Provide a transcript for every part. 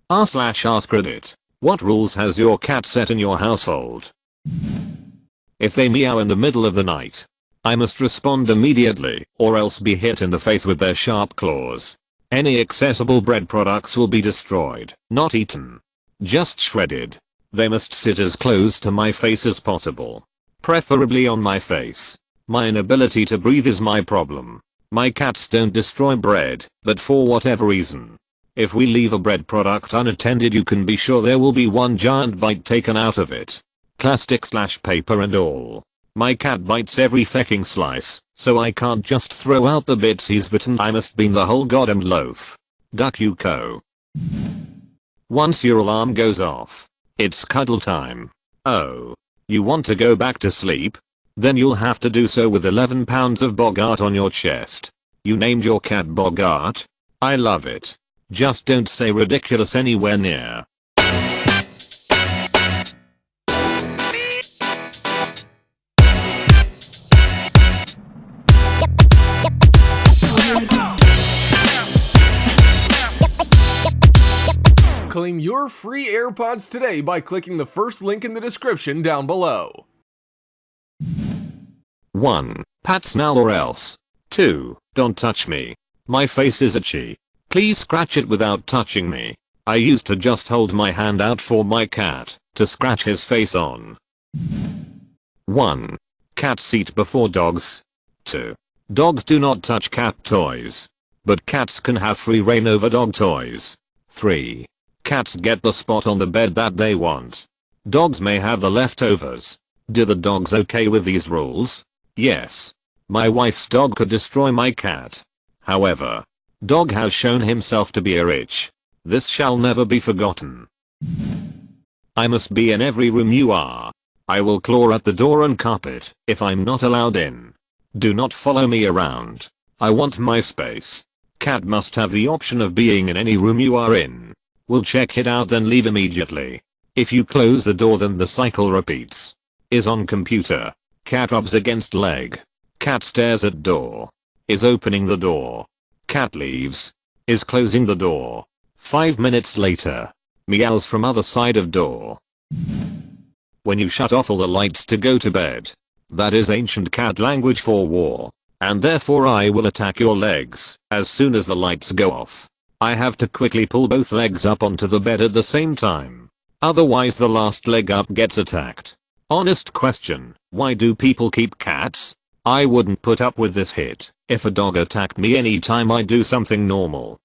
r/AskReddit. What rules has your cat set in your household? If they meow in the middle of the night, I must respond immediately or else be hit in the face with their sharp claws. Any accessible bread products will be destroyed, not eaten. Just shredded. They must sit as close to my face as possible. Preferably on my face. My inability to breathe is my problem. My cats don't destroy bread, but for whatever reason. If we leave a bread product unattended, you can be sure there will be one giant bite taken out of it. Plastic/paper and all. My cat bites every fecking slice, so I can't just throw out the bits he's bitten. I must bean the whole goddamn loaf. Duck you co. Once your alarm goes off, it's cuddle time. Oh. You want to go back to sleep? Then you'll have to do so with 11 pounds of Bogart on your chest. You named your cat Bogart? I love it. Just don't say ridiculous anywhere near. Claim your free AirPods today by clicking the first link in the description down below. 1. Pats now or else. 2. Don't touch me. My face is itchy. Please scratch it without touching me. I used to just hold my hand out for my cat to scratch his face on. 1. Cats eat before dogs. 2. Dogs do not touch cat toys. But cats can have free reign over dog toys. 3. Cats get the spot on the bed that they want. Dogs may have the leftovers. Do the dogs okay with these rules? Yes. My wife's dog could destroy my cat. However, dog has shown himself to be a rich. This shall never be forgotten. I must be in every room you are. I will claw at the door and carpet if I'm not allowed in. Do not follow me around. I want my space. Cat must have the option of being in any room you are in. We'll check it out then leave immediately. If you close the door then the cycle repeats. Is on computer. Cat rubs against leg. Cat stares at door. Is opening the door. Cat leaves. Is closing the door. 5 minutes later. Meows from other side of door. When you shut off all the lights to go to bed. That is ancient cat language for war. And therefore I will attack your legs as soon as the lights go off. I have to quickly pull both legs up onto the bed at the same time. Otherwise the last leg up gets attacked. Honest question, why do people keep cats? I wouldn't put up with this hit if a dog attacked me anytime I do something normal.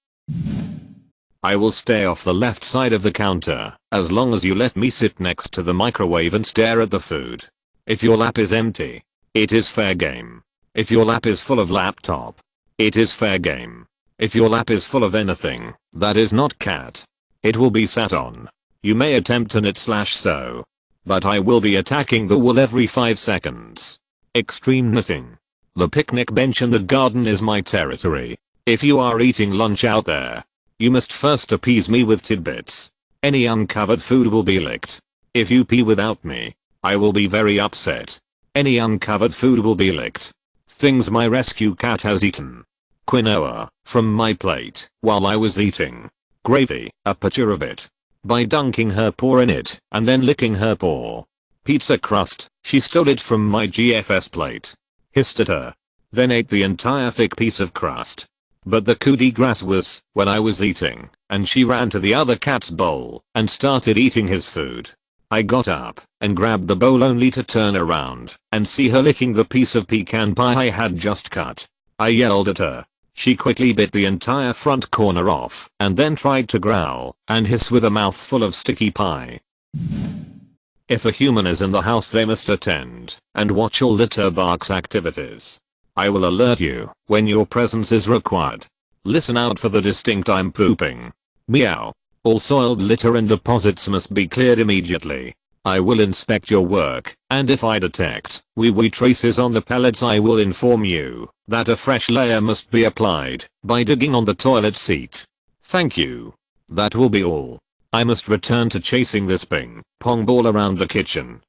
I will stay off the left side of the counter as long as you let me sit next to the microwave and stare at the food. If your lap is empty, it is fair game. If your lap is full of laptop, it is fair game. If your lap is full of anything that is not cat, it will be sat on. You may attempt to knit/sew. But I will be attacking the wool every 5 seconds. Extreme knitting. The picnic bench in the garden is my territory. If you are eating lunch out there, you must first appease me with tidbits. Any uncovered food will be licked. If you pee without me, I will be very upset. Any uncovered food will be licked. Things my rescue cat has eaten. Quinoa from my plate while I was eating. Gravy, a picture of it. By dunking her paw in it and then licking her paw. Pizza crust, she stole it from my GFS plate. Hissed at her. Then ate the entire thick piece of crust. But the coup de grace was when I was eating and she ran to the other cat's bowl and started eating his food. I got up and grabbed the bowl only to turn around and see her licking the piece of pecan pie I had just cut. I yelled at her. She quickly bit the entire front corner off and then tried to growl and hiss with a mouthful of sticky pie. If a human is in the house they must attend and watch all litter box activities. I will alert you when your presence is required. Listen out for the distinct "I'm pooping." Meow. All soiled litter and deposits must be cleared immediately. I will inspect your work, and if I detect wee-wee traces on the pellets I will inform you that a fresh layer must be applied by digging on the toilet seat. Thank you. That will be all. I must return to chasing this ping-pong ball around the kitchen.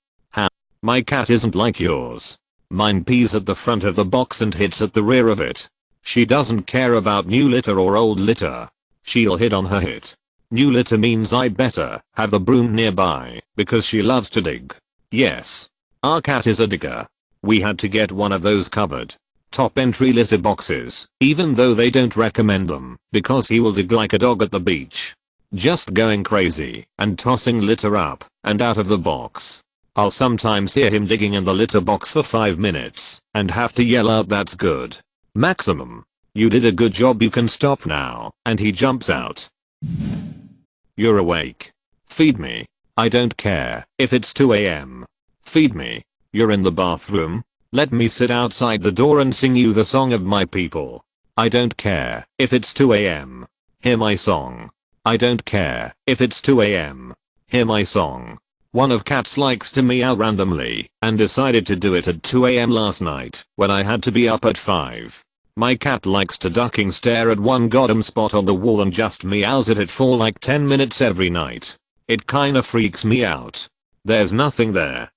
My cat isn't like yours. Mine pees at the front of the box and hits at the rear of it. She doesn't care about new litter or old litter. She'll hit on her hit. New litter means I better have the broom nearby because she loves to dig. Yes. Our cat is a digger. We had to get one of those covered top entry litter boxes, even though they don't recommend them, because he will dig like a dog at the beach. Just going crazy and tossing litter up and out of the box. I'll sometimes hear him digging in the litter box for 5 minutes and have to yell out, "That's good. Maximum. You did a good job, you can stop now," and he jumps out. You're awake. Feed me. I don't care if it's 2 AM. Feed me. You're in the bathroom. Let me sit outside the door and sing you the song of my people. I don't care if it's 2 AM. Hear my song. I don't care if it's 2 AM. Hear my song. One of cats likes to meow randomly and decided to do it at 2 AM last night when I had to be up at 5. My cat likes to ducking stare at one goddamn spot on the wall and just meows at it for like 10 minutes every night. It kinda freaks me out. There's nothing there.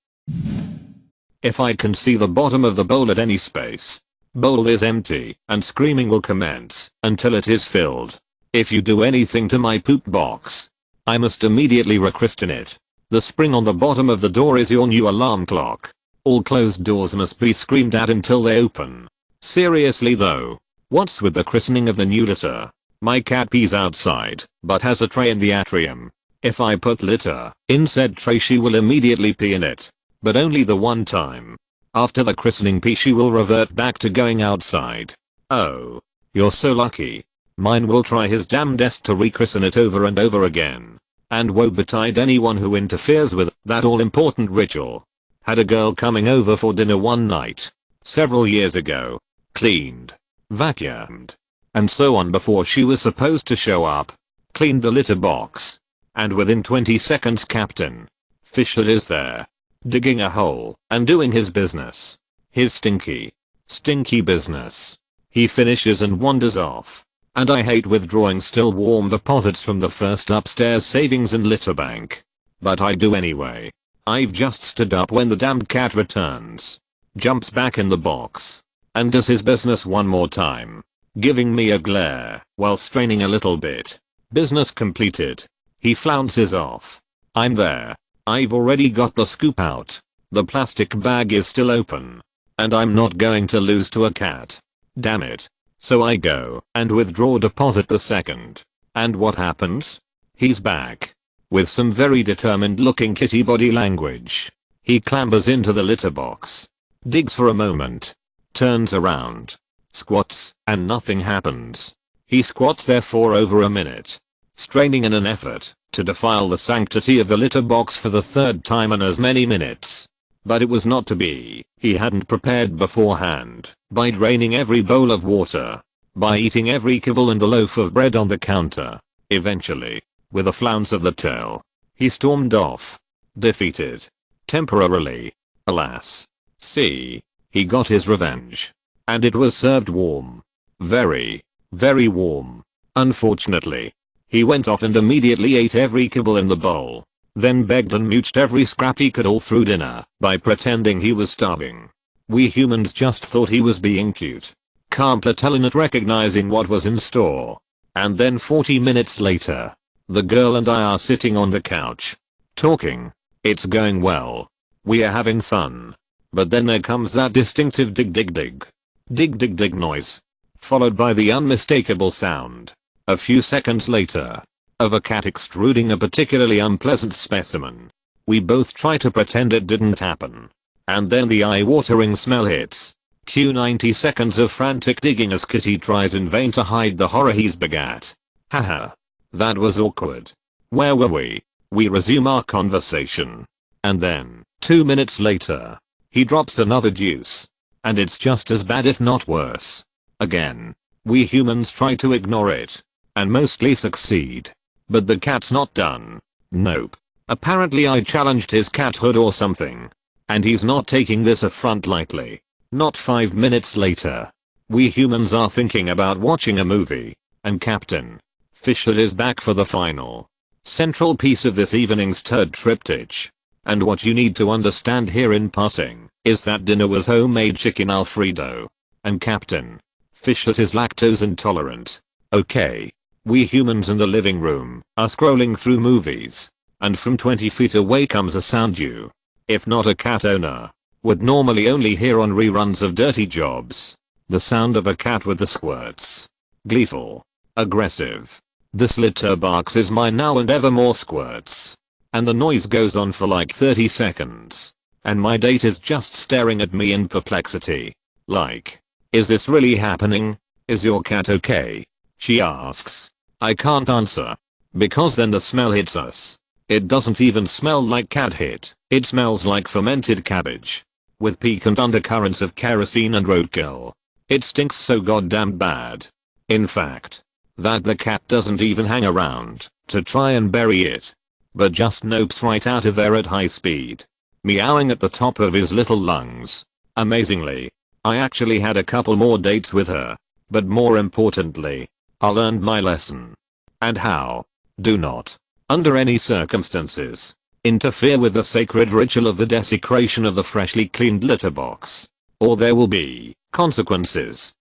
If I can see the bottom of the bowl at any space, bowl is empty and screaming will commence until it is filled. If you do anything to my poop box, I must immediately rechristen it. The spring on the bottom of the door is your new alarm clock. All closed doors must be screamed at until they open. Seriously though, what's with the christening of the new litter? My cat pees outside, but has a tray in the atrium. If I put litter in said tray, she will immediately pee in it. But only the one time. After the christening pee, she will revert back to going outside. Oh. You're so lucky. Mine will try his damnedest to rechristen it over and over again. And woe betide anyone who interferes with that all-important ritual. Had a girl coming over for dinner one night. Several years ago. Cleaned. Vacuumed. And so on before she was supposed to show up. Cleaned the litter box. And within 20 seconds Captain Fishlet is there. Digging a hole and doing his business. His stinky business. He finishes and wanders off. And I hate withdrawing still warm deposits from the first upstairs savings and litter bank. But I do anyway. I've just stood up when the damned cat returns. Jumps back in the box. And does his business one more time. Giving me a glare while straining a little bit. Business completed. He flounces off. I'm there. I've already got the scoop out. The plastic bag is still open. And I'm not going to lose to a cat. Damn it. So I go and withdraw deposit the second. And what happens? He's back. With some very determined looking kitty body language. He clambers into the litter box. Digs for a moment. Turns around. Squats, and nothing happens. He squats there for over a minute. Straining in an effort to defile the sanctity of the litter box for the third time in as many minutes. But it was not to be. He hadn't prepared beforehand, by draining every bowl of water, by eating every kibble and the loaf of bread on the counter. Eventually, with a flounce of the tail, he stormed off. Defeated. Temporarily. Alas. See, he got his revenge. And it was served warm. Very, very warm. Unfortunately, he went off and immediately ate every kibble in the bowl. Then begged and mooched every scrap he could all through dinner by pretending he was starving. We humans just thought he was being cute. Calm Platel not recognizing what was in store. And then 40 minutes later, the girl and I are sitting on the couch. Talking. It's going well. We are having fun. But then there comes that distinctive dig dig dig. Dig dig dig noise. Followed by the unmistakable sound. A few seconds later. Of a cat extruding a particularly unpleasant specimen. We both try to pretend it didn't happen. And then the eye-watering smell hits. Cue 90 seconds of frantic digging as Kitty tries in vain to hide the horror he's begat. Haha. That was awkward. Where were we? We resume our conversation. And then, 2 minutes later, he drops another deuce. And it's just as bad if not worse. Again. We humans try to ignore it. And mostly succeed. But the cat's not done. Nope. Apparently I challenged his cathood or something. And he's not taking this affront lightly. Not 5 minutes later. We humans are thinking about watching a movie. And Captain Fishlet is back for the final central piece of this evening's turd triptych. And what you need to understand here in passing is that dinner was homemade chicken alfredo. And Captain Fishlet is lactose intolerant. Okay. We humans in the living room are scrolling through movies, and from 20 feet away comes a sound you, if not a cat owner, would normally only hear on reruns of Dirty Jobs. The sound of a cat with the squirts. Gleeful. Aggressive. This litter barks is my now and ever more squirts. And the noise goes on for like 30 seconds. And my date is just staring at me in perplexity. Like, is this really happening? Is your cat okay? She asks. I can't answer. Because then the smell hits us. It doesn't even smell like cat hit. It smells like fermented cabbage. With piquant undercurrents of kerosene and roadkill. It stinks so goddamn bad. In fact, that the cat doesn't even hang around to try and bury it, but just nopes right out of there at high speed, meowing at the top of his little lungs. Amazingly, I actually had a couple more dates with her, but more importantly, I learned my lesson. And how? Do not, under any circumstances, interfere with the sacred ritual of the desecration of the freshly cleaned litter box, or there will be consequences.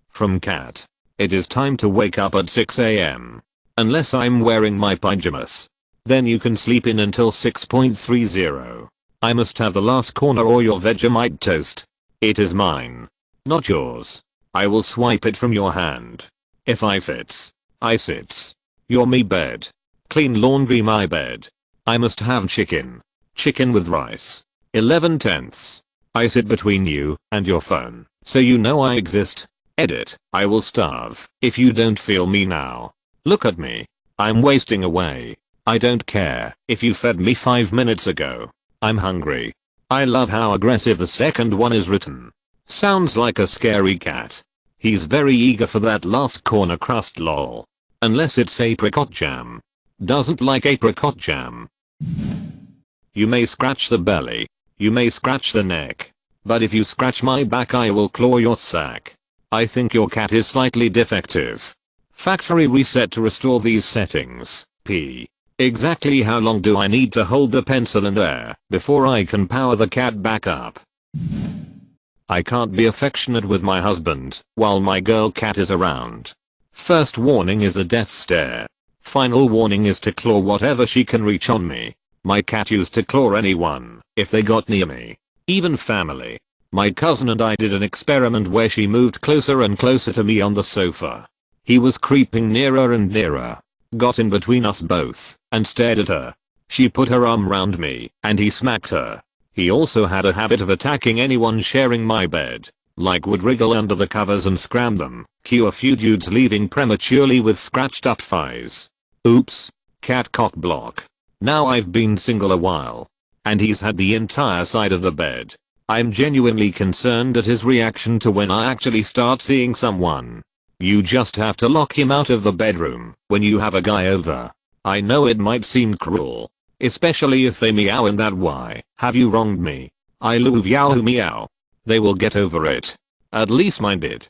From cat. It is time to wake up at 6 AM. Unless I'm wearing my pajamas. Then you can sleep in until 6.30. I must have the last corner or your Vegemite toast. It is mine. Not yours. I will swipe it from your hand. If I fits. I sits. Your me bed. Clean laundry my bed. I must have chicken. Chicken with rice. 11/10. I sit between you and your phone, so you know I exist. Edit. I will starve if you don't feel me now. Look at me. I'm wasting away. I don't care if you fed me 5 minutes ago. I'm hungry. I love how aggressive the second one is written. Sounds like a scary cat. He's very eager for that last corner crust lol. Unless it's apricot jam. Doesn't like apricot jam. You may scratch the belly. You may scratch the neck. But if you scratch my back I will claw your sack. I think your cat is slightly defective. Factory reset to restore these settings. P. Exactly how long do I need to hold the pencil in there before I can power the cat back up? I can't be affectionate with my husband while my girl cat is around. First warning is a death stare. Final warning is to claw whatever she can reach on me. My cat used to claw anyone if they got near me. Even family. My cousin and I did an experiment where she moved closer and closer to me on the sofa. He was creeping nearer and nearer. Got in between us both and stared at her. She put her arm round me and he smacked her. He also had a habit of attacking anyone sharing my bed. Like would wriggle under the covers and scram them. Cue a few dudes leaving prematurely with scratched up thighs. Oops. Cat cock block. Now I've been single a while. And he's had the entire side of the bed. I'm genuinely concerned at his reaction to when I actually start seeing someone. You just have to lock him out of the bedroom when you have a guy over. I know it might seem cruel. Especially if they meow in that why have you wronged me? I love yahoo meow. They will get over it. At least mine did.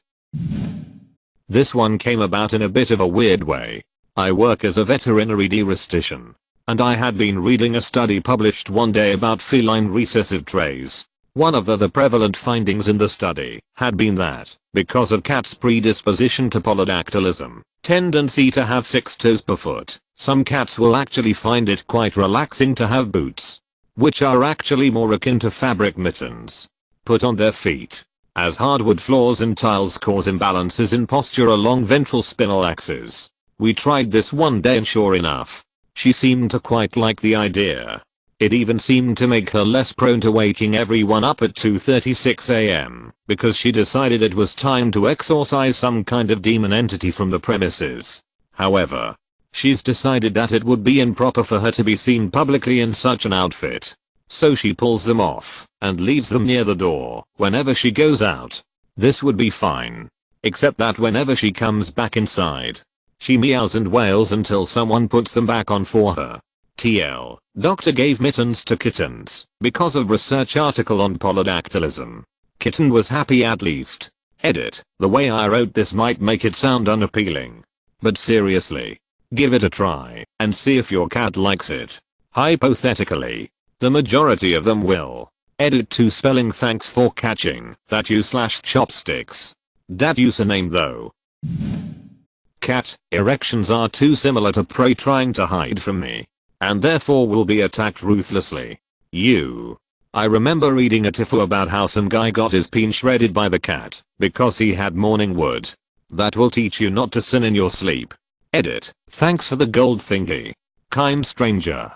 This one came about in a bit of a weird way. I work as a veterinary diagnostician. And I had been reading a study published one day about feline recessive traits. One of the prevalent findings in the study had been that, because of cats' predisposition to polydactylism, tendency to have 6 toes per foot, some cats will actually find it quite relaxing to have boots, which are actually more akin to fabric mittens, put on their feet, as hardwood floors and tiles cause imbalances in posture along ventral spinal axes. We tried this one day and sure enough, she seemed to quite like the idea. It even seemed to make her less prone to waking everyone up at 2:36 AM because she decided it was time to exorcise some kind of demon entity from the premises. However, she's decided that it would be improper for her to be seen publicly in such an outfit. So she pulls them off and leaves them near the door whenever she goes out. This would be fine. Except that whenever she comes back inside, she meows and wails until someone puts them back on for her. TL. Doctor gave mittens to kittens because of research article on polydactylism. Kitten was happy at least. Edit. The way I wrote this might make it sound unappealing. But seriously. Give it a try and see if your cat likes it. Hypothetically. The majority of them will. Edit to spelling thanks for catching that you /chopsticks. Dat username though. Cat, erections are too similar to prey trying to hide from me. And therefore will be attacked ruthlessly. You. I remember reading a tifu about how some guy got his peen shredded by the cat because he had morning wood. That will teach you not to sin in your sleep. Edit. Thanks for the gold thingy. Kind stranger.